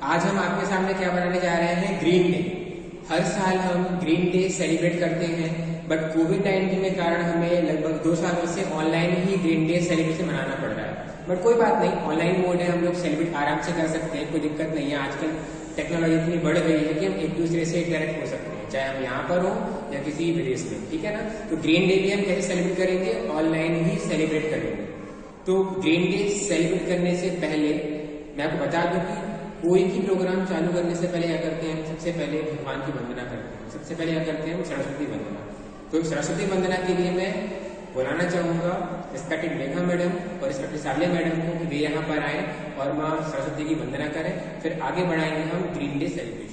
आज हम आपके सामने क्या बनाने जा रहे हैं, ग्रीन डे। हर साल हम ग्रीन डे सेलिब्रेट करते हैं, बट कोविड-19 के कारण हमें लगभग 2 सालों से ऑनलाइन ही ग्रीन डे सेलिब्रेशन मनाना पड़ रहा है। बट कोई बात नहीं, ऑनलाइन मोड है, हम लोग सेलिब्रेट आराम से कर सकते हैं, कोई दिक्कत नहीं है। आजकल टेक्नोलॉजी इतनी बढ़ गई है कि हम एक दूसरे से डायरेक्ट हो सकते हैं, चाहे हम यहाँ पर हो या किसी विदेश में, ठीक है ना। तो ग्रीन डे भी हम कैसे सेलिब्रेट करेंगे, ऑनलाइन ही सेलिब्रेट करेंगे। तो ग्रीन डे सेलिब्रेट करने से पहले मैं आपको बता दूं कि कोई भी प्रोग्राम चालू करने से पहले क्या करते हैं, हम सबसे पहले भगवान की वंदना करते हैं। सबसे पहले क्या करते हैं, हम सरस्वती वंदना। तो सरस्वती वंदना के लिए मैं बुलाना चाहूंगा रिस्पेक्टेड मेघा मैडम और रिस्पेक्टेड सावले मैडम को कि वे यहाँ पर आए और माँ सरस्वती की वंदना करें, फिर आगे बढ़ाएंगे हम ग्रीन डे सेलिब्रेशन।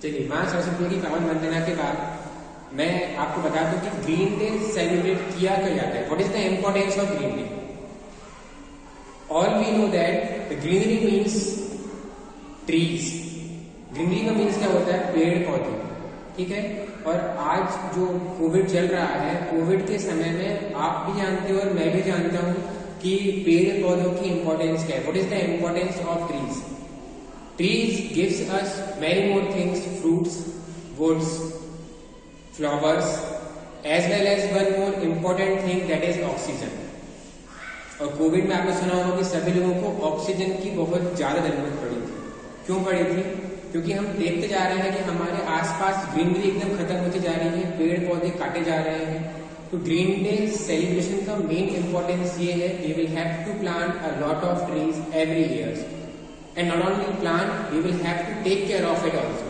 चलिए, माँ सरस्वती की पावन वंदना के बाद मैं आपको बता दूं कि ग्रीन डे सेलिब्रेट किया क्यों जाता है। What is the importance of green day? All we know that the greenery means trees. Greenery का मीन्स क्या होता है, पेड़ पौधे, ठीक है। और आज जो कोविड चल रहा है, कोविड के समय में आप भी जानते हो और मैं भी जानता हूं कि पेड़ पौधों की इंपॉर्टेंस क्या है। What is the importance of trees? Trees gives us many more things, fruits, woods, flowers, as well as one more important thing, that is oxygen. और कोविड में आपने सुना होगा कि सभी लोगों को ऑक्सीजन की बहुत ज्यादा जरूरत पड़ी थी। क्यों पड़ी थी? क्योंकि हम देखते जा रहे हैं कि हमारे आसपास ग्रीनरी एकदम खत्म होती जा रही है, पेड़ पौधे काटे जा रहे हैं। तो ग्रीन डे सेलिब्रेशन का मेन इंपॉर्टेंस ये है, we will have to plant a lot of trees every year, and not only plant, we will have to take care of it also.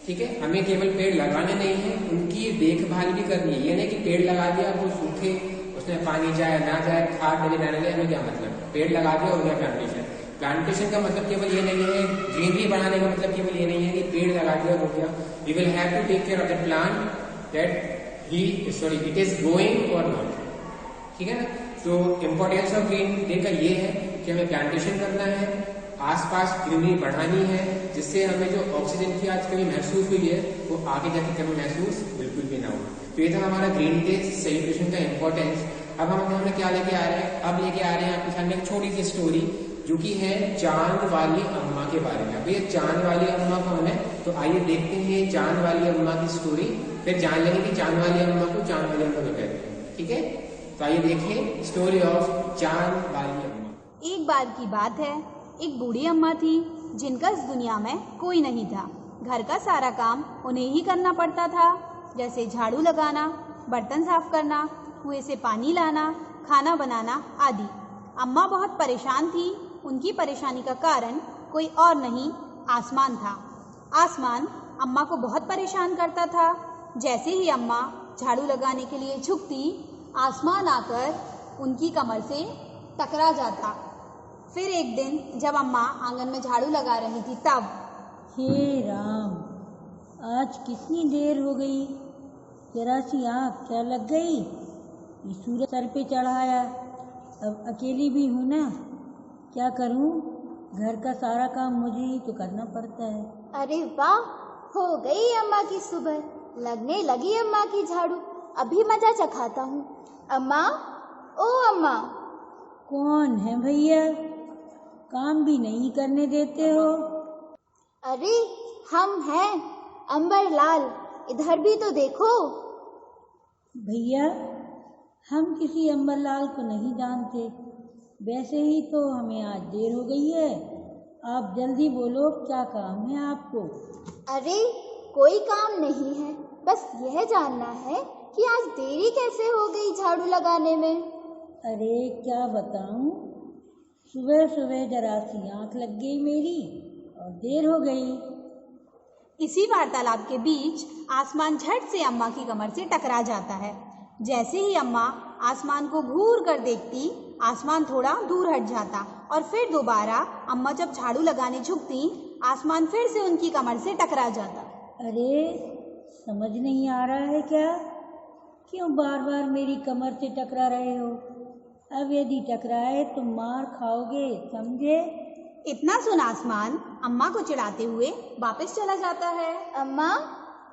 ठीक है, हमें केवल पेड़ लगाने नहीं है, उनकी देखभाल भी करनी है। ये नहीं कि पेड़ लगा दिया वो सूखे, उसमें पानी जाए ना जाए, खाद डले ना डले, हमें क्या मतलब। पेड़ लगा दिया हो गया प्लांटेशन। प्लांटेशन का मतलब केवल ये नहीं है, ग्रीनरी बढ़ाने का मतलब केवल ये नहीं है कि पेड़ लगा दिया हो गया। We will have to take care of the plant that it is going और नॉट, ठीक है ना। तो इम्पोर्टेंस ऑफ ग्रीन डे का ये है कि हमें प्लांटेशन करना है, आसपास ग्रीनरी बढ़ानी है, जिससे हमें जो ऑक्सीजन की आज कभी महसूस हुई है वो आगे जाके कभी महसूस बिल्कुल भी ना हो। तो ये था हमारा ग्रीन डे सेलिब्रेशन का इम्पोर्टेंस। अब हम क्या लेके आ रहे हैं, अब लेके आ रहे हैं आपके सामने एक छोटी सी स्टोरी जो कि है चांद वाली अम्मा के बारे में। अब ये चांद वाली अम्मा कौन है, तो आइए देखते हैं चांद वाली अम्मा की स्टोरी, फिर जान लेंगे कि चांद वाली अम्मा को चांद वाली अम्मा क्यों कहते हैं, ठीक है। तो आइए देखें स्टोरी ऑफ चांद वाली अम्मा। एक बार की बात है, एक बूढ़ी अम्मा थी जिनका इस दुनिया में कोई नहीं था। घर का सारा काम उन्हें ही करना पड़ता था, जैसे झाड़ू लगाना, बर्तन साफ करना, कुएं से पानी लाना, खाना बनाना आदि। अम्मा बहुत परेशान थी। उनकी परेशानी का कारण कोई और नहीं, आसमान था। आसमान अम्मा को बहुत परेशान करता था। जैसे ही अम्मा झाड़ू लगाने के लिए झुकती, आसमान आकर उनकी कमर से टकरा जाता। फिर एक दिन जब अम्मा आंगन में झाड़ू लगा रही थी तब, हे राम, आज कितनी देर हो गई, जरा सी आँख क्या लग गई, ये सूरज सर पे चढ़ाया, अब अकेली भी हूँ ना, क्या करूँ, घर का सारा काम मुझे ही तो करना पड़ता है। अरे वाह, हो गई अम्मा की सुबह, लगने लगी अम्मा की झाड़ू, अभी मजा चखाता हूँ। अम्मा, ओ अम्मा। कौन है भैया, काम भी नहीं करने देते हो? अरे हम हैं अंबर लाल, इधर भी तो देखो। भैया, हम किसी अंबरलाल को नहीं जानते, वैसे ही तो हमें आज देर हो गई है, आप जल्दी बोलो क्या काम है आपको। अरे कोई काम नहीं है, बस यह जानना है कि आज देरी कैसे हो गई झाड़ू लगाने में। अरे क्या बताऊं, सुबह सुबह जरा सी आँख लग गई मेरी और देर हो गई। इसी वार्तालाप के बीच आसमान झट से अम्मा की कमर से टकरा जाता है। जैसे ही अम्मा आसमान को घूर कर देखती, आसमान थोड़ा दूर हट जाता और फिर दोबारा अम्मा जब झाड़ू लगाने झुकती, आसमान फिर से उनकी कमर से टकरा जाता। अरे समझ नहीं आ रहा है क्या, क्यों बार बार मेरी कमर से टकरा रहे हो? अब यदि टकराए तो मार खाओगे, समझे? इतना सुन आसमान अम्मा को चिढ़ाते हुए वापस चला जाता है। अम्मा,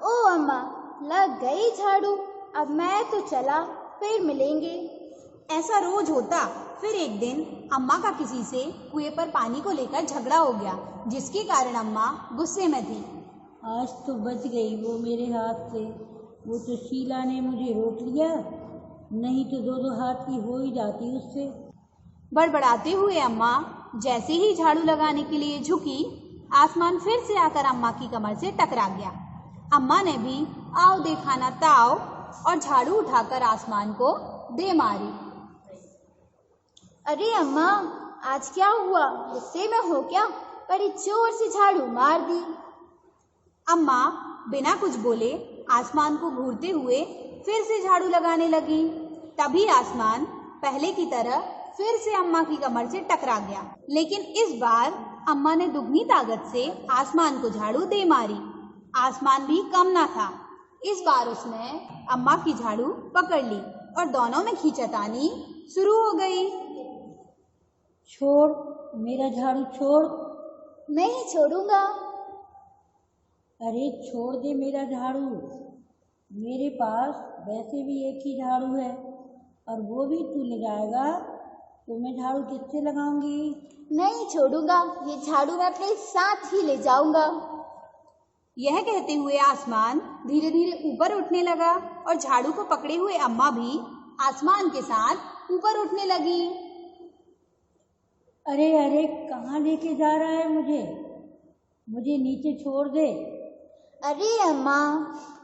ओ अम्मा, लग गई झाड़ू, अब मैं तो चला, फिर मिलेंगे। ऐसा रोज होता। फिर एक दिन अम्मा का किसी से कुएं पर पानी को लेकर झगड़ा हो गया, जिसके कारण अम्मा गुस्से में थी। आज तो बच गई वो मेरे हाथ से, वो तो शीला ने मुझे रोक लिया, नहीं तो दो दो हाथ की हो ही जाती उससे। बड़बड़ाते हुए अम्मा जैसे ही झाड़ू लगाने के लिए झुकी, आसमान फिर से आकर अम्मा की कमर से टकरा गया। अम्मा ने भी आओ देखा ना ताओ और झाड़ू उठाकर आसमान को दे मारी। अरे अम्मा, आज क्या हुआ, गुस्से में हो क्या? बड़ी जोर से झाड़ू मार दी। अम्मा बिना कुछ बोले आसमान को घूरते हुए फिर से झाड़ू लगाने लगी। तभी आसमान पहले की तरह फिर से अम्मा की कमर से टकरा गया, लेकिन इस बार अम्मा ने दुगनी ताकत से आसमान को झाड़ू दे मारी। आसमान भी कम ना था। इस बार उसने अम्मा की झाड़ू पकड़ ली और दोनों में खींचातानी शुरू हो गई। छोड़ मेरा झाड़ू, छोड़। नहीं छोड़ूंगा। अरे छोड़ दे मेरा झाड़ू, मेरे पास वैसे भी एक ही झाड़ू है और वो भी तू ले जाएगा तो मैं झाड़ू किससे लगाऊंगी? नहीं छोड़ूंगा, ये झाड़ू मैं अपने साथ ही ले जाऊंगा। यह कहते हुए आसमान धीरे धीरे ऊपर उठने लगा और झाड़ू को पकड़े हुए अम्मा भी आसमान के साथ ऊपर उठने लगी। अरे अरे कहाँ लेके जा रहा है मुझे? मुझे नीचे छोड़ दे। अरे अम्मा,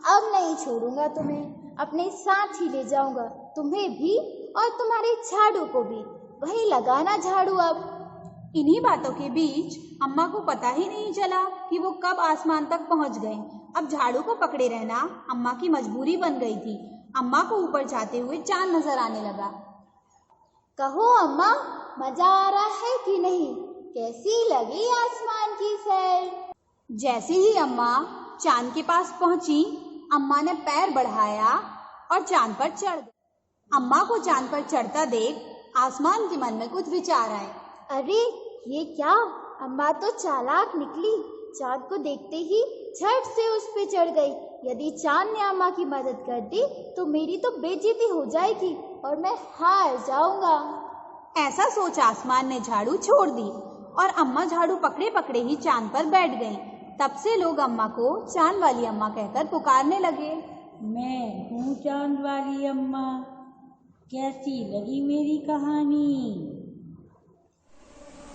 अब नहीं छोड़ूंगा तुम्हें, अपने साथ ही ले जाऊंगा, तुम्हें भी और तुम्हारे झाड़ू को भी। वही लगाना झाड़ू अब। इन्हीं बातों के बीच अम्मा को पता ही नहीं चला कि वो कब आसमान तक पहुंच गए। अब झाड़ू को पकड़े रहना अम्मा की मजबूरी बन गई थी। अम्मा को ऊपर जाते हुए चांद नजर आने लगा। कहो अम्मा, मजा आ रहा है कि नहीं? कैसी लगी आसमान की सैर? जैसे ही अम्मा चांद के पास पहुंची, अम्मा ने पैर बढ़ाया और चांद पर चढ़ गए। अम्मा को चांद पर चढ़ता देख आसमान के मन में कुछ विचार आए। अरे ये क्या, अम्मा तो चालाक निकली। चांद को देखते ही झट से उस पे चढ़ गई। यदि चांद ने अम्मा की मदद कर दी तो मेरी तो बेइज्जती हो जाएगी और मैं हार जाऊंगा। ऐसा सोच आसमान ने झाड़ू छोड़ दी और अम्मा झाड़ू पकड़े पकड़े ही चांद पर बैठ गईं। तब से लोग अम्मा को चांद वाली अम्मा कहकर पुकारने लगे। मैं हूँ चांद वाली अम्मा, कैसी लगी मेरी कहानी?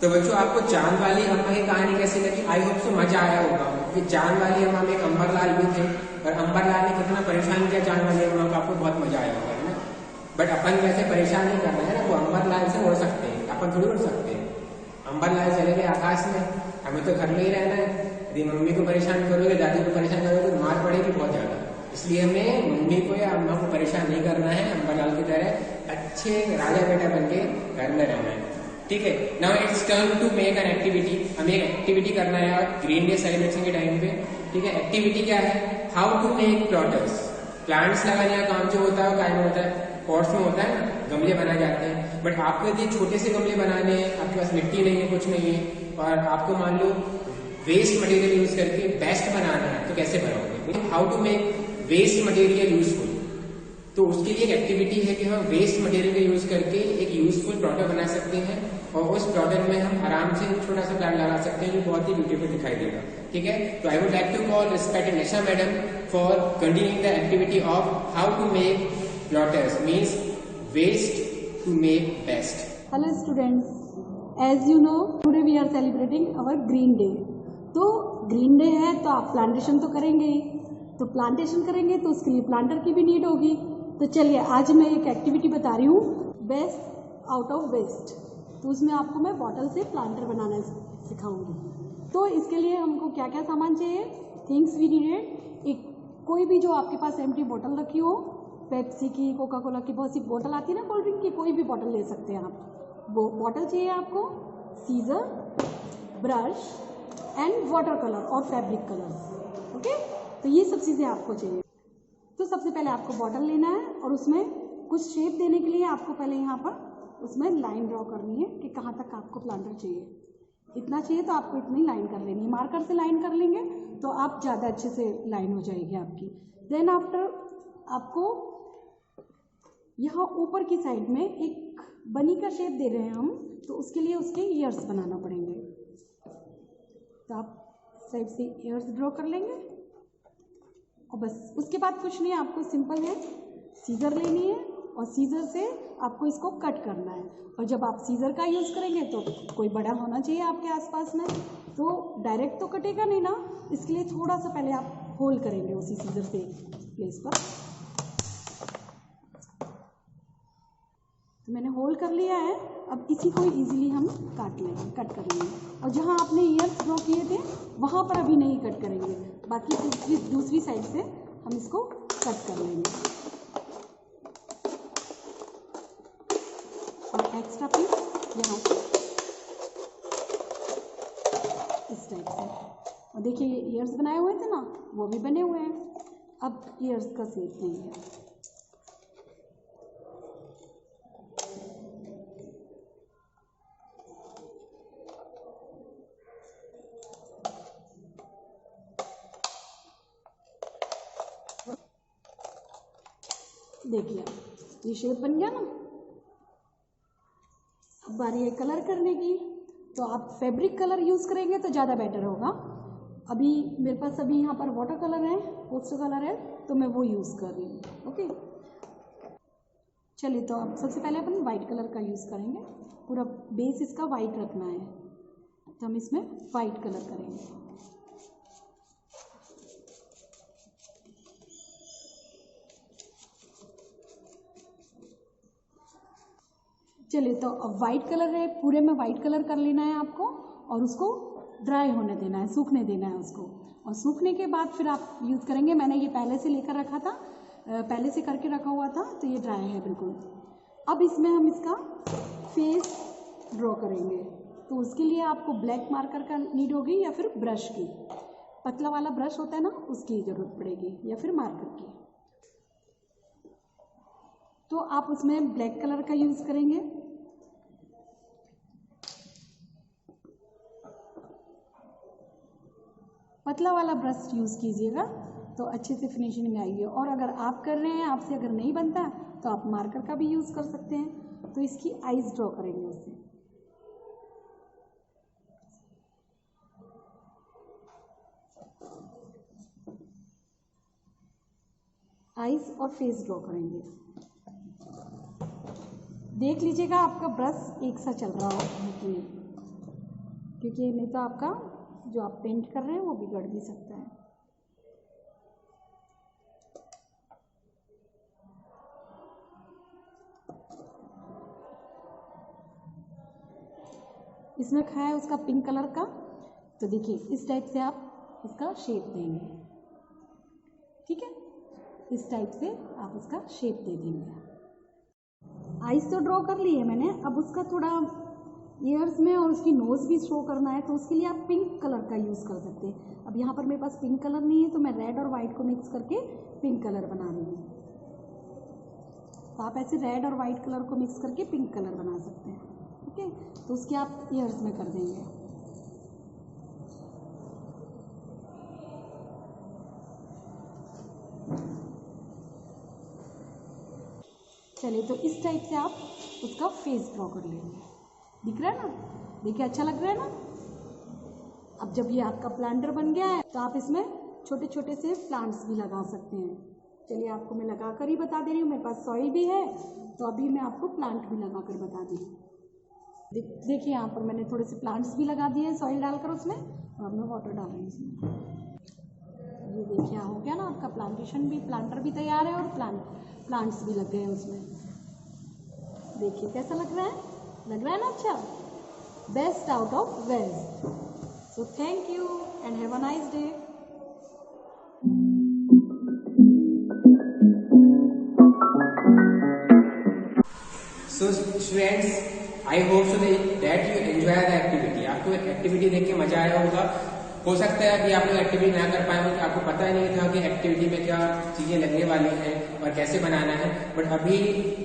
तो बच्चों आपको चांद वाली अम्मा की कहानी कैसी लगी? आई होप सो मजा आया होगा। कि चांद वाली अम्मा में एक अंबरलाल भी थे और अंबरलाल ने कितना परेशान किया चांद वाली अम्मा को, आपको बहुत मजा आया होगा, है ना। बट अपन वैसे परेशान नहीं करना है ना, वो अंबरलाल से उड़ सकते हैं, अपन थोड़ी उड़ सकते हैं। अंबरलाल चले गए आकाश में, हमें तो घर में ही रहना है। यदि मम्मी को परेशान करोगे, दादी को परेशान करोगे तो मार पड़ेगी बहुत ज्यादा। इसलिए हमें मम्मी को या अम्मा को परेशान नहीं करना है, अंबरलाल की तरह अच्छे राजा बेटा बन के घर में रहना है, ठीक है। Now it's turn to make an activity. हमें एक एक्टिविटी करना है ग्रीन डे सेलिब्रेशन के टाइम पे, ठीक है। एक्टिविटी क्या है? How to make planters. Plants लगाने का काम जो होता है वो क्या में होता है? पॉट्स में होता है ना, गमले बनाए जाते हैं। बट आपको यदि छोटे से गमले बनाने हैं, आपके पास मिट्टी नहीं है, कुछ नहीं है, और आपको मान लो वेस्ट मटेरियल यूज करके बेस्ट बनाना है, तो कैसे बनाओगे? How to make waste material useful. तो उसके लिए एक एक्टिविटी है कि हम वेस्ट मटेरियल का यूज करके एक यूजफुल प्लॉटर बना सकते हैं और उस प्लॉटर में हम आराम से छोटा सा प्लांट लगा सकते हैं जो बहुत ही ब्यूटीफुल दिखाई देगा, ठीक है। तो I would like to call respected Nisha madam for continuing the activity of how to make planters, means waste to make best. Hello students, as you know today we are celebrating our green day। तो green day है तो आप plantation तो करेंगे ही, तो plantation करेंगे तो उसके लिए प्लांटर की भी नीड होगी। तो चलिए आज मैं एक एक्टिविटी बता रही हूँ, बेस्ट आउट ऑफ वेस्ट। तो उसमें आपको मैं बॉटल से प्लांटर बनाना सिखाऊंगी। तो इसके लिए हमको क्या क्या सामान चाहिए? थिंग्स वी नीडेड, एक कोई भी जो आपके पास एम्प्टी बोतल रखी हो, पेप्सी की, कोका कोला की, बहुत सी बोतल आती है ना कोल्ड ड्रिंक की, कोई भी बोतल ले सकते हैं आप। वो बोतल चाहिए आपको, scissor, brush and water colour और फैब्रिक कलर्स, ओके। तो ये सब चीज़ें आपको चाहिए। तो सबसे पहले आपको बॉटल लेना है और उसमें कुछ शेप देने के लिए आपको पहले यहाँ पर उसमें लाइन ड्रॉ करनी है कि कहाँ तक आपको प्लांटर चाहिए। इतना चाहिए तो आपको इतनी लाइन कर लेनी है। मार्कर से लाइन कर लेंगे तो आप ज़्यादा अच्छे से लाइन हो जाएगी आपकी। देन आफ्टर आपको यहाँ ऊपर की साइड में एक बनी का शेप दे रहे हैं हम, तो उसके लिए उसके ईयर्स बनाना पड़ेंगे। तो आप साइड से ईयर्स ड्रॉ कर लेंगे और बस उसके बाद कुछ नहीं, आपको सिंपल है सीजर लेनी है और सीजर से आपको इसको कट करना है। और जब आप सीजर का यूज़ करेंगे तो कोई बड़ा होना चाहिए आपके आसपास में, तो डायरेक्ट तो कटेगा नहीं ना, इसके लिए थोड़ा सा पहले आप होल करेंगे उसी सीजर से प्लेस पर। तो मैंने होल कर लिया है, अब इसी को इजीली हम कट कर लेंगे। और जहाँ आपने ईयर्स ड्रॉ किए थे वहाँ पर अभी नहीं कट करेंगे, बाकी दूसरी साइड से हम इसको कट कर लेंगे। और एक्स्ट्रा पीस यहाँ से इस टाइप से। और देखिए ये ईयर्स बनाए हुए थे ना, वो भी बने हुए हैं। अब ईयर्स का शेप नहीं है, देखिए ये शेप बन गया ना। अब बारी है कलर करने की, तो आप फैब्रिक कलर यूज़ करेंगे तो ज़्यादा बेटर होगा। अभी मेरे पास अभी यहाँ पर वाटर कलर है, पोस्टर कलर है, तो मैं वो यूज़ कर रही हूँ, ओके। चलिए तो अब सबसे पहले अपन वाइट कलर का यूज़ करेंगे, पूरा बेस इसका वाइट रखना है, तो हम इसमें वाइट कलर करेंगे। चलिए तो अब वाइट कलर है, पूरे में वाइट कलर कर लेना है आपको और उसको ड्राई होने देना है, सूखने देना है उसको। और सूखने के बाद फिर आप यूज़ करेंगे। मैंने ये पहले से लेकर रखा था, पहले से करके रखा हुआ था, तो ये ड्राई है बिल्कुल। अब इसमें हम इसका फेस ड्रॉ करेंगे, तो उसके लिए आपको ब्लैक मार्कर का नीड होगी या फिर ब्रश की, पतला वाला ब्रश होता है ना, उसकी ज़रूरत पड़ेगी या फिर मार्कर की। तो आप उसमें ब्लैक कलर का यूज़ करेंगे। पतला वाला ब्रश यूज़ कीजिएगा तो अच्छे से फिनिशिंग आएगी। और अगर आप कर रहे हैं, आपसे अगर नहीं बनता तो आप मार्कर का भी यूज़ कर सकते हैं। तो इसकी आईज ड्रॉ करेंगे उससे। आईज और फेस ड्रॉ करेंगे। देख लीजिएगा आपका ब्रश एक सा चल रहा हो कि नहीं, क्योंकि नहीं तो आपका जो आप पेंट कर रहे हैं वो बिगड़ भी सकता है। इसमें रखा है उसका पिंक कलर का, तो देखिए इस टाइप से आप इसका शेप देंगे। ठीक है, इस टाइप से आप उसका शेप दे देंगे। आईज तो ड्रॉ कर ली है मैंने, अब उसका थोड़ा ईयर्स में और उसकी नोज़ भी शो करना है, तो उसके लिए आप पिंक कलर का यूज़ कर सकते हैं। अब यहाँ पर मेरे पास पिंक कलर नहीं है तो मैं रेड और वाइट को मिक्स करके पिंक कलर बना रही हूँ। तो आप ऐसे रेड और वाइट कलर को मिक्स करके पिंक कलर बना सकते हैं। ठीक है, तो उसके आप ईयर्स में कर देंगे। चलिए, तो इस टाइप से आप उसका फेस ड्रॉ कर लेंगे। दिख रहा है ना, देखिए अच्छा लग रहा है ना। अब जब ये आपका प्लांटर बन गया है तो आप इसमें छोटे छोटे से प्लांट्स भी लगा सकते हैं। चलिए, आपको मैं लगा कर ही बता दे रही हूँ। मेरे पास सॉइल भी है तो अभी मैं आपको प्लांट भी लगा कर बता दी। देखिए यहाँ पर मैंने थोड़े से प्लांट्स भी लगा दिए सॉइल डालकर उसमें, और मैं वाटर डाल रही हूँ इसमें। ये देखिए हो गया ना आपका प्लांटेशन भी, प्लांटर भी तैयार है और प्लांट्स भी लग गए हैं उसमें। देखिए कैसा लग रहा है ना अच्छा। Best out of waste. So thank you and have a nice day. So students, I hope so that you enjoy the activity. आपको एक्टिविटी देख के मजा आया होगा। हो सकता है कि आप लोग एक्टिविटी ना कर पाए, क्योंकि आपको पता ही नहीं था कि एक्टिविटी में क्या चीजें लगने वाली हैं और कैसे बनाना है। बट अभी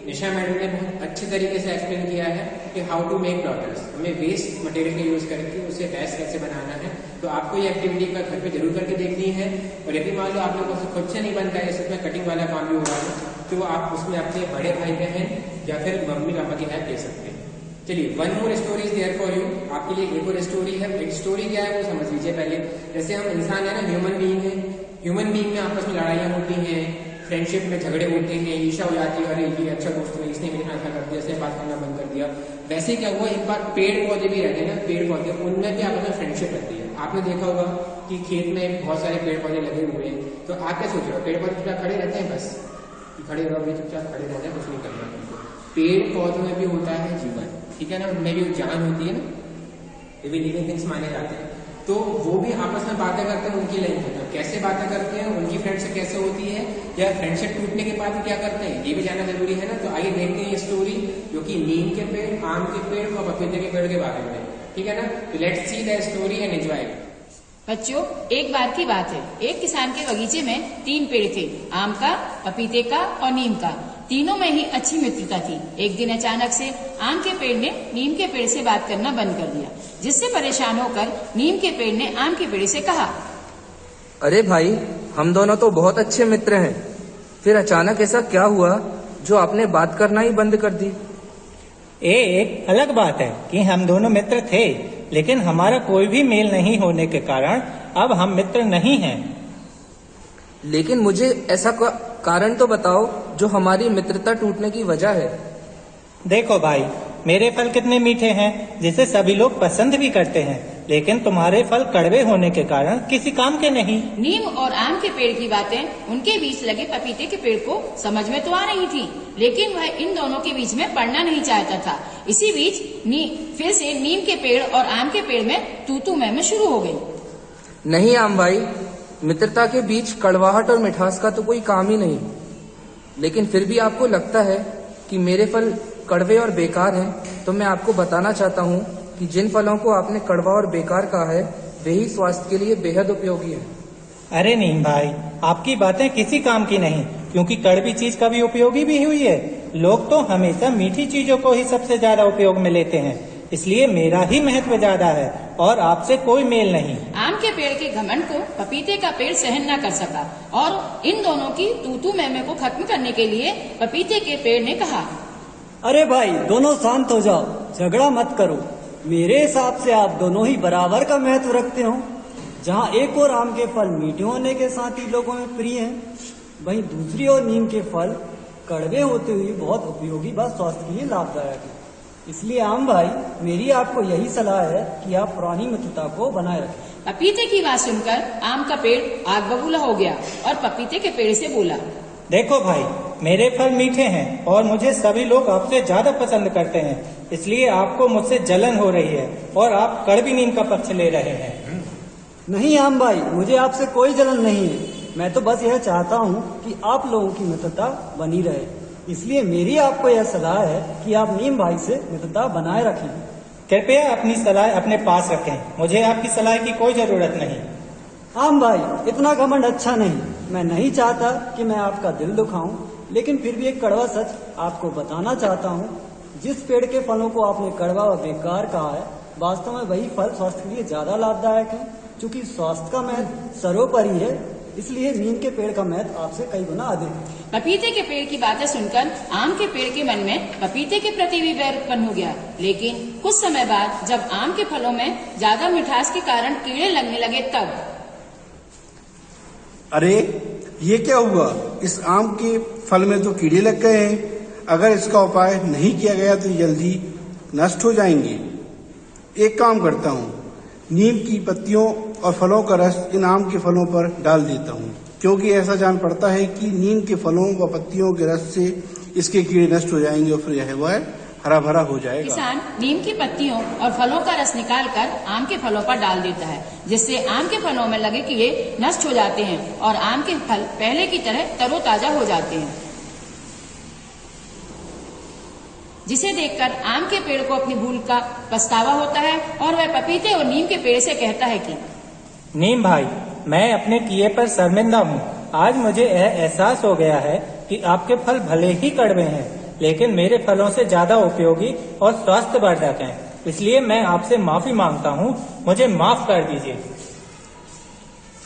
निशा मैडम ने बहुत अच्छे तरीके से एक्सप्लेन किया है कि हाउ टू मेक डॉटर्स। हमें वेस्ट मटेरियल का यूज करके उससे बेस्ट कैसे बनाना है। तो आपको ये एक्टिविटी का घर पे जरूर करके देखनी है। और यदि मान लो आप लोगों से खुद से नहीं बनता है, इसमें कटिंग वाला काम भी हो रहा है, तो आप उसमें अपने बड़े भाई बहन या फिर मम्मी पापा की हेल्प ले सकते हैं। चलिए, one more story is there for you. आपके लिए एक और स्टोरी है। एक स्टोरी क्या है वो समझ लीजिए पहले। जैसे हम इंसान है ना, ह्यूमन बीइंग है। ह्यूमन बीइंग में आपस में लड़ाइयाँ होती हैं, फ्रेंडशिप में झगड़े होते हैं, ईर्ष्या हो जाती है, अरे ये अच्छा दोस्त है, इसने मेरे ऐसा कर दिया, इसने बात करना बंद कर दिया। वैसे क्या हुआ, एक बार पेड़ पौधे भी रहते हैं ना, पेड़ पौधे, उनमें भी आपस में फ्रेंडशिप रहती है। आपने देखा होगा कि खेत में बहुत सारे पेड़ पौधे लगे हुए हैं, तो आप क्या सोच रहे हो, पेड़ पौधे चुपचाप खड़े रहते हैं, बस खड़े रहोगे, चुपचाप खड़े रहते हैं, कुछ नहीं करना उनको। पेड़ पौधों में भी होता है जीवन, ठीक है ना, उनमें भी जान होती है ना, ये भी लिविंग थिंग्स माने जाते हैं। तो वो भी आपस में बातें करते हैं, उनकी लाइन होता है। कैसे बातें करते हैं, उनकी फ्रेंडशिप कैसे होती है, या फ्रेंडशिप टूटने के बाद क्या करते हैं, ये भी जानना जरूरी है ना। तो आइए देखते हैं ये स्टोरी, जो कि नीम के पेड़, आम के पेड़ और पपीते के पेड़ के बारे में, ठीक है ना। तो let's see the story and enjoy. बच्चों, एक बार की बात है, एक किसान के बगीचे में 3 पेड़ थे, आम का, पपीते का और नीम का। तीनों में ही अच्छी मित्रता थी। एक दिन अचानक से आम के पेड़ ने नीम के पेड़ से बात करना बंद कर दिया, जिससे परेशान होकर नीम के पेड़ ने आम के पेड़ से कहा, अरे भाई, हम दोनों तो बहुत अच्छे मित्र हैं, फिर अचानक ऐसा क्या हुआ जो आपने बात करना ही बंद कर दी? एक अलग बात है कि हम दोनों मित्र थे, लेकिन हमारा कोई भी मेल नहीं होने के कारण अब हम मित्र नहीं हैं। लेकिन मुझे ऐसा कारण तो बताओ जो हमारी मित्रता टूटने की वजह है। देखो भाई, मेरे फल कितने मीठे हैं, जिसे सभी लोग पसंद भी करते हैं, लेकिन तुम्हारे फल कड़वे होने के कारण किसी काम के नहीं। नीम और आम के पेड़ की बातें उनके बीच लगे पपीते के पेड़ को समझ में तो आ रही थी, लेकिन वह इन दोनों के बीच में पड़ना नहीं चाहता था। इसी बीच फिर से नीम के पेड़ और आम के पेड़ में तू मैं शुरू हो गई। नहीं आम भाई, मित्रता के बीच कड़वाहट और मिठास का तो कोई काम ही नहीं। लेकिन फिर भी आपको लगता है कि मेरे फल कड़वे और बेकार हैं, तो मैं आपको बताना चाहता हूँ कि जिन फलों को आपने कड़वा और बेकार कहा है, वे ही स्वास्थ्य के लिए बेहद उपयोगी है। अरे नीम भाई, आपकी बातें किसी काम की नहीं, क्योंकि कड़वी चीज कभी उपयोगी भी हुई है। लोग तो हमेशा मीठी चीजों को ही सबसे ज्यादा उपयोग में लेते हैं, इसलिए मेरा ही महत्व ज्यादा है और आपसे कोई मेल नहीं। आम के पेड़ के घमंड को पपीते का पेड़ सहन न कर सका और इन दोनों की तू मैं को खत्म करने के लिए पपीते के पेड़ ने कहा, अरे भाई, दोनों शांत हो जाओ, झगड़ा मत करो। मेरे हिसाब से आप दोनों ही बराबर का महत्व रखते हो। जहाँ एक और आम के फल मीठे होने के साथ ही लोगों में प्रिय हैं, वहीं दूसरी ओर नीम के फल कड़वे होते हुए बहुत उपयोगी व स्वास्थ्य के लिए लाभदायक है। इसलिए आम भाई, मेरी आपको यही सलाह है कि आप पुरानी मित्रता को बनाए रखें। पपीते की बात सुनकर आम का पेड़ आग बबूला हो गया और पपीते के पेड़ से बोला, देखो भाई, मेरे फल मीठे हैं और मुझे सभी लोग आपसे ज्यादा पसंद करते हैं, इसलिए आपको मुझसे जलन हो रही है और आप कड़वी नीम का पक्ष ले रहे हैं। नहीं आम भाई, मुझे आपसे कोई जलन नहीं है। मैं तो बस यह चाहता हूँ कि आप लोगों की मित्रता बनी रहे। इसलिए मेरी आपको यह सलाह है कि आप नीम भाई से मित्रता बनाए रखें। कृपया अपनी सलाह अपने पास रखें, मुझे आपकी सलाह की कोई जरूरत नहीं। आम भाई, इतना घमंड अच्छा नहीं। मैं नहीं चाहता कि मैं आपका दिल दुखाऊं, लेकिन फिर भी एक कड़वा सच आपको बताना चाहता हूं। जिस पेड़ के फलों को आपने कड़वा व बेकार कहा है, वास्तव में वही फल स्वास्थ्य के लिए ज्यादा लाभदायक है। क्योंकि स्वास्थ्य का महत्व सर्वोपरि है, इसलिए नीम के पेड़ का महत्व आपसे कई गुना अधिक है। पपीते के पेड़ की बातें सुनकर आम के पेड़ के मन में पपीते के प्रति भी वैर उत्पन्न हो गया। लेकिन कुछ समय बाद जब आम के फलों में ज्यादा मिठास के कारण कीड़े लगने लगे तब, अरे ये क्या हुआ? इस आम के फल में तो कीड़े लग गए हैं। अगर इसका उपाय नहीं किया गया तो जल्दी नष्ट हो जाएंगे। एक काम करता हूँ, नीम की पत्तियों और फलों का रस इन आम के फलों पर डाल देता हूँ, क्योंकि ऐसा जान पड़ता है कि नीम के फलों व पत्तियों के रस से इसके कीड़े नष्ट हो जाएंगे और फिर यह वह हरा भरा हो जाएगा। किसान नीम की पत्तियों और फलों का रस निकालकर आम के फलों पर डाल देता है, जिससे आम के फलों में लगे कीड़े नष्ट हो जाते हैं और आम के फल पहले की तरह तरोताजा हो जाते हैं। जिसे देखकर आम के पेड़ को अपनी भूल का पछतावा होता है और वह पपीते और नीम के पेड़ से कहता है कि नीम भाई, मैं अपने किए पर शर्मिंदा हूँ। आज मुझे यह एहसास हो गया है कि आपके फल भले ही कड़वे हैं, लेकिन मेरे फलों से ज्यादा उपयोगी और स्वास्थ्यवर्धक हैं। इसलिए मैं आपसे माफी मांगता हूँ, मुझे माफ कर दीजिए।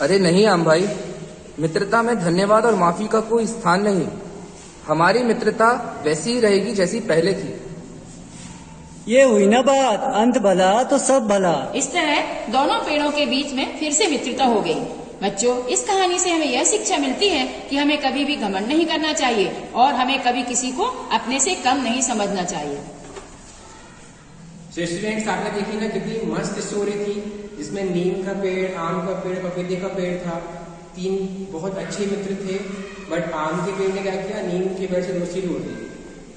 अरे नहीं आम भाई, मित्रता में धन्यवाद और माफी का कोई स्थान नहीं। हमारी मित्रता वैसी ही रहेगी जैसी पहले थी। ये हुई ना बात, अंत भला तो सब भला। इस तरह दोनों पेड़ों के बीच में फिर से मित्रता हो गई। बच्चों, इस कहानी से हमें यह शिक्षा मिलती है कि हमें कभी भी घमंड नहीं करना चाहिए और हमें कभी किसी को अपने से कम नहीं समझना चाहिए। स्टूडेंट्स, आपने देखी ना कितनी मस्त स्टोरी थी, जिसमें नीम का पेड़, आम का पेड़, पपीते का पेड़ था। तीन बहुत अच्छे मित्र थे, बट आम के पेड़ ने क्या किया, नीम के पेड़ से दोस्ती तोड़ दी।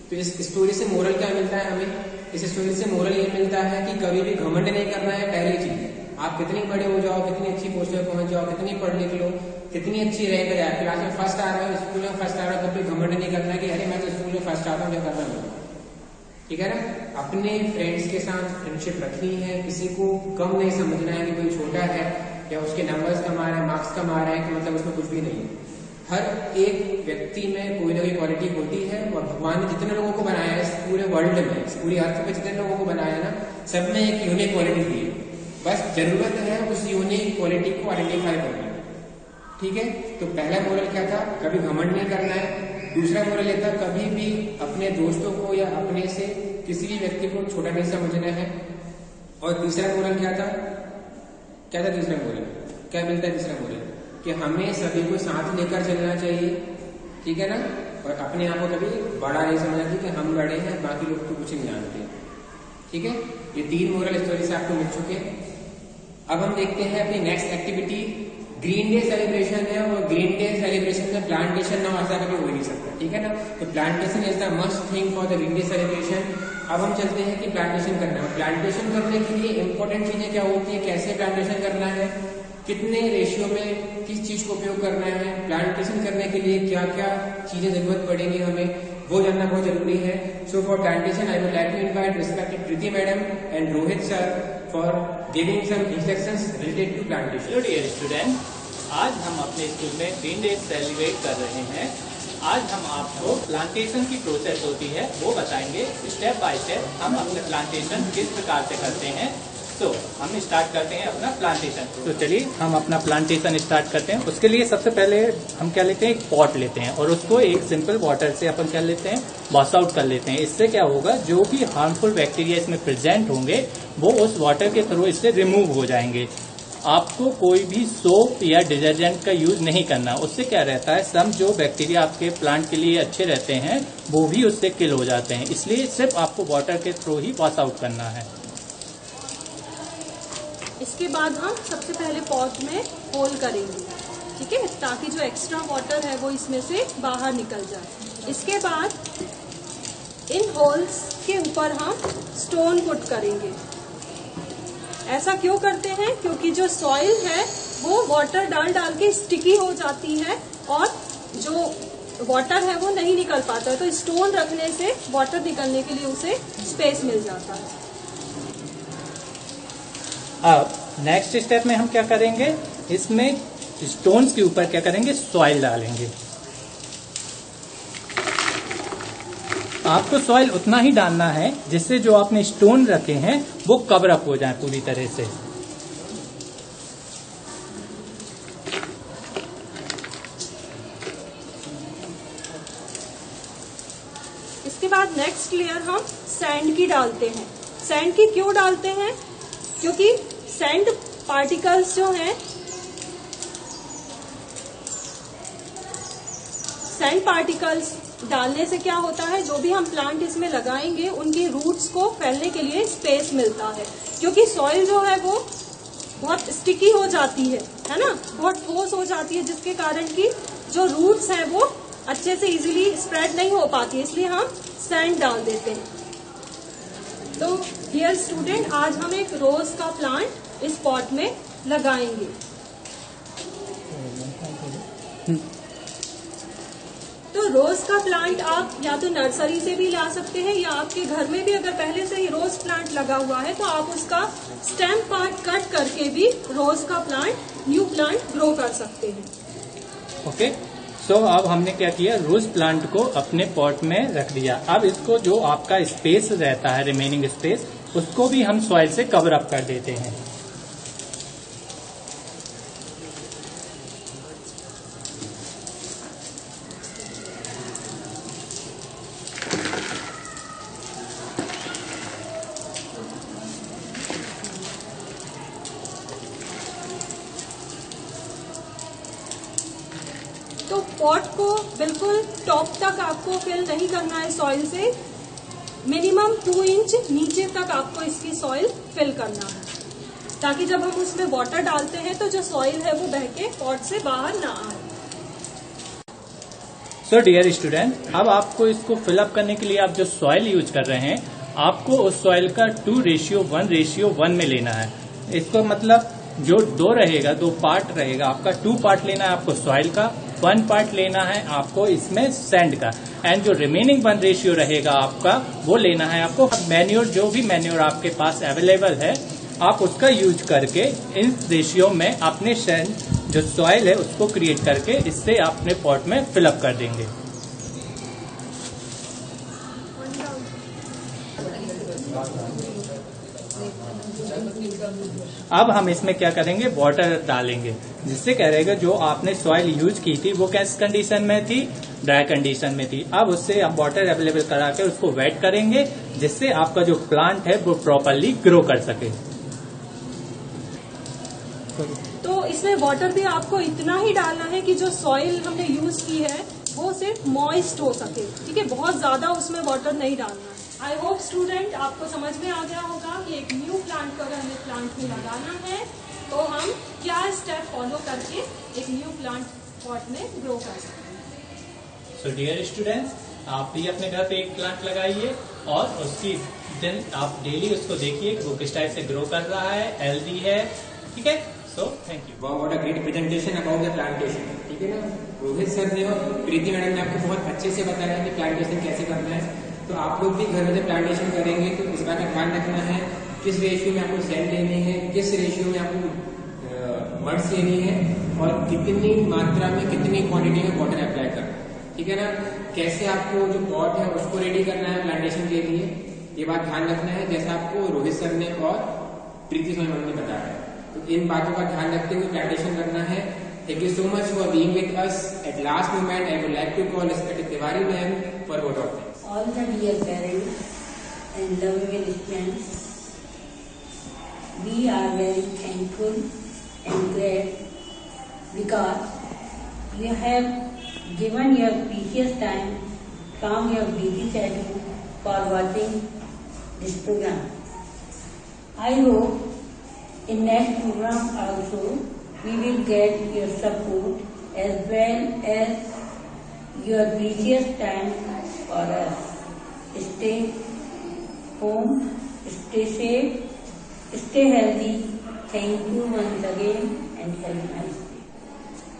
तो इस स्टोरी से मोरल क्या मिलता है हमें? इस स्टोरी से मोरल ये मिलता है कि कभी भी घमंड नहीं करना है। पहली चीज, आप कितनी बड़े हो जाओ, कितनी अच्छी पोस्ट पे पहुंच जाओ, कितनी पढ़ लिख लो, कितनी अच्छी रैंक जाए, क्लास में फर्स्ट आ रहा है, स्कूल में फर्स्ट आ रहा है, कभी घमंड नहीं करना है कि अरे मैं तो स्कूल में फर्स्ट आता हूँ, क्या कर रहा हूँ। ठीक है ना? अपने फ्रेंड्स के साथ फ्रेंडशिप रखनी है। किसी को कम नहीं समझना है कि कोई छोटा है या उसके नंबर्स कम आ रहे हैं, मार्क्स कम आ रहे हैं, कि मतलब उसमें कुछ भी नहीं है। हर एक व्यक्ति में कोई ना कोई क्वालिटी होती है और भगवान ने जितने लोगों को बनाया है इस पूरे वर्ल्ड में, इस पूरी अर्थ पे जितने लोगों को बनाया है ना, सब में एक यूनिक क्वालिटी दी है। बस जरूरत है उस यूनिक क्वालिटी को आइडेंटिफाई करना। ठीक है? तो पहला मोरल क्या था? कभी घमंड नहीं करना है। दूसरा मोरल ये था, कभी भी अपने दोस्तों को या अपने से किसी भी व्यक्ति को छोटा नहीं समझना है। और तीसरा मोरल क्या था? क्या था तीसरा मोरल? क्या मिलता है तीसरा मोरल? कि हमें सभी को साथ लेकर चलना चाहिए। ठीक है ना? और अपने आप को कभी बड़ा नहीं समझना चाहिए कि हम बड़े हैं, बाकी लोग तो कुछ नहीं जानते। ठीक है? ये तीन मोरल स्टोरी से आपको मिल चुके हैं। अब हम देखते हैं अपनी next activity. Green day celebration है और ग्रीन डे सेलिब्रेशन में प्लांटेशन ना ऐसा कभी हो ही नहीं सकता। ठीक है ना? तो plantation is the must thing for the green day celebration. अब हम चलते हैं कि प्लांटेशन करना है। प्लांटेशन करने के लिए इंपॉर्टेंट चीजें क्या होती है, कैसे प्लांटेशन करना है, कितने रेशियो में किस चीज को उपयोग करना है, प्लांटेशन करने के लिए क्या क्या चीजें जरूरत पड़ेगी हमें, वो जानना बहुत जरूरी है। So for plantation I would like to invite respected Preeti madam and Rohit sir for giving some instructions related to plantation. Hello dear student, आज हम अपने स्कूल में ग्रीन डे सेलिब्रेट कर रहे हैं। आज हम आपको प्लांटेशन की प्रोसेस होती है वो बताएंगे। स्टेप बाय स्टेप हम अपने प्लांटेशन किस प्रकार से करते हैं। तो हम स्टार्ट करते हैं अपना प्लांटेशन। तो चलिए हम अपना प्लांटेशन स्टार्ट करते हैं। उसके लिए सबसे पहले हम क्या लेते हैं, एक पॉट लेते हैं और उसको एक सिंपल वाटर से अपन क्या लेते हैं, वॉश आउट कर लेते हैं। इससे क्या होगा, जो भी हार्मफुल बैक्टीरिया इसमें प्रेजेंट होंगे वो उस वाटर के थ्रू इससे रिमूव हो जाएंगे। आपको कोई भी सोप या डिटर्जेंट का यूज नहीं करना। उससे क्या रहता है, सब जो बैक्टीरिया आपके प्लांट के लिए अच्छे रहते हैं वो भी उससे किल हो जाते हैं। इसलिए सिर्फ आपको वाटर के थ्रू ही वॉश आउट करना है। इसके बाद हम सबसे पहले पॉट में होल करेंगे, ठीक है, ताकि जो एक्स्ट्रा वाटर है वो इसमें से बाहर निकल जाए। इसके बाद इन होल्स के ऊपर हम स्टोन पुट करेंगे। ऐसा क्यों करते हैं, क्योंकि जो सॉइल है वो वाटर डाल डाल के स्टिकी हो जाती है और जो वाटर है वो नहीं निकल पाता है। तो स्टोन रखने से वाटर निकलने के लिए उसे स्पेस मिल जाता है। अब नेक्स्ट स्टेप में हम क्या करेंगे, इसमें स्टोन्स के ऊपर क्या करेंगे, सॉइल डालेंगे। आपको सॉइल उतना ही डालना है जिससे जो आपने स्टोन रखे हैं वो कवर अप हो जाए पूरी तरह से। इसके बाद नेक्स्ट लेयर हम सैंड की डालते हैं। सैंड की क्यों डालते हैं, क्योंकि सैंड पार्टिकल्स जो हैं, सैंड पार्टिकल्स डालने से क्या होता है, जो भी हम प्लांट इसमें लगाएंगे उनकी रूट्स को फैलने के लिए स्पेस मिलता है। क्योंकि सॉइल जो है वो बहुत स्टिकी हो जाती है ना, बहुत ठोस हो जाती है, जिसके कारण कि जो रूट्स हैं वो अच्छे से इजीली स्प्रेड नहीं हो पाती, इसलिए हम सैंड डाल देते हैं। तो डियर स्टूडेंट, आज हम एक रोज का प्लांट इस पॉट में लगाएंगे। तो रोज का प्लांट आप या तो नर्सरी से भी ला सकते हैं, या आपके घर में भी अगर पहले से ही रोज प्लांट लगा हुआ है तो आप उसका स्टेम पार्ट कट करके भी रोज का प्लांट, न्यू प्लांट ग्रो कर सकते हैं। ओके, सो अब हमने क्या किया, रोज प्लांट को अपने पॉट में रख दिया। अब इसको जो आपका स्पेस रहता है, रिमेनिंग स्पेस, उसको भी हम सॉइल से कवर अप कर देते हैं। तो पॉट को बिल्कुल टॉप तक आपको फिल नहीं करना है सॉइल से, मिनिमम 2 इंच नीचे तक आपको इसकी सॉइल फिल करना है, ताकि जब हम उसमें वाटर डालते हैं तो जो सॉइल है वो बह के पॉट से बाहर ना आए। सो डियर स्टूडेंट, अब आपको इसको फिलअप करने के लिए आप जो सॉइल यूज कर रहे हैं, आपको उस सॉइल का 2:1:1 में लेना है। इसको मतलब जो 2 रहेगा, 2 पार्ट रहेगा, आपका 2 पार्ट लेना है आपको सॉइल का, 1 पार्ट लेना है आपको इसमें सैंड का, एंड जो रिमेनिंग 1 रेशियो रहेगा आपका वो लेना है आपको मैन्योर। जो भी मैन्योर आपके पास अवेलेबल है आप उसका यूज करके इस रेशियो में अपने सैंड जो सॉइल है उसको क्रिएट करके इससे अपने पॉट में फिलअप कर देंगे। अब हम इसमें क्या करेंगे, वाटर डालेंगे, जिससे क्या रहेगा, जो आपने सॉइल यूज की थी वो कैस कंडीशन में थी, ड्राई कंडीशन में थी। अब उससे आप वाटर अवेलेबल करा के उसको वेट करेंगे, जिससे आपका जो प्लांट है वो प्रॉपरली ग्रो कर सके। तो इसमें वाटर भी आपको इतना ही डालना है कि जो सॉइल हमने यूज की है वो सिर्फ मॉइस्ट हो सके, ठीक है, बहुत ज्यादा उसमें वाटर नहीं डालना है। आई होप स्टूडेंट आपको समझ में आ गया होगा कि एक न्यू प्लांट को अगर हमें प्लांट में लगाना है तो हम क्या स्टेप फॉलो करके एक न्यू प्लांट पॉट में ग्रो कर सकते हैं। सो डियर स्टूडेंट्स, आप भी अपने घर पे एक प्लांट लगाइए और उसकी दिन आप डेली उसको देखिए कि वो किस टाइप से ग्रो कर रहा है, हेल्दी है, ठीक है। सो thank you. What a great presentation about the plantation, ठीक है ना। रोहित सर ने और प्रीति मैडम ने आपको बहुत अच्छे से बताया कि प्लांटेशन कैसे करना है। तो आप लोग भी घर में जब प्लांटेशन करेंगे तो इस बात का ध्यान रखना है किस रेशियो में आपको सैंड लेनी है, किस रेशियो में आपको मड्स लेनी है और कितनी मात्रा में, कितनी क्वांटिटी में वाटर अप्लाई करना है, ठीक है ना। कैसे आपको जो पॉट है उसको रेडी करना है प्लांटेशन के लिए, ये बात ध्यान रखना है, जैसा आपको रोहित सर ने और प्रीति सोनी मैम ने बताया। तो इन बातों का ध्यान रखते हुए प्लांटेशन करना है। Thank you so much for being with us. At last moment, I would like to call Respected Tiwari ma'am for a vote of thanks. All the dear parents and lovable students, we are very thankful and glad because you have given your precious time from your busy schedule for watching this program. I hope in next program also we will get your support as well as your precious time for us. Stay home, stay safe, stay healthy. Thank you once again and have a nice day.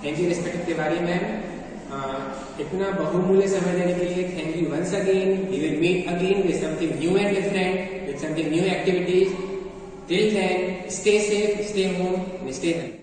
Thank you, Respected Tiwari ma'am. इतना बहुमूल्य समय देने के लिए thank you once again. We will meet again with something new and different, with something new activities. Till then, stay safe, stay home, and stay healthy.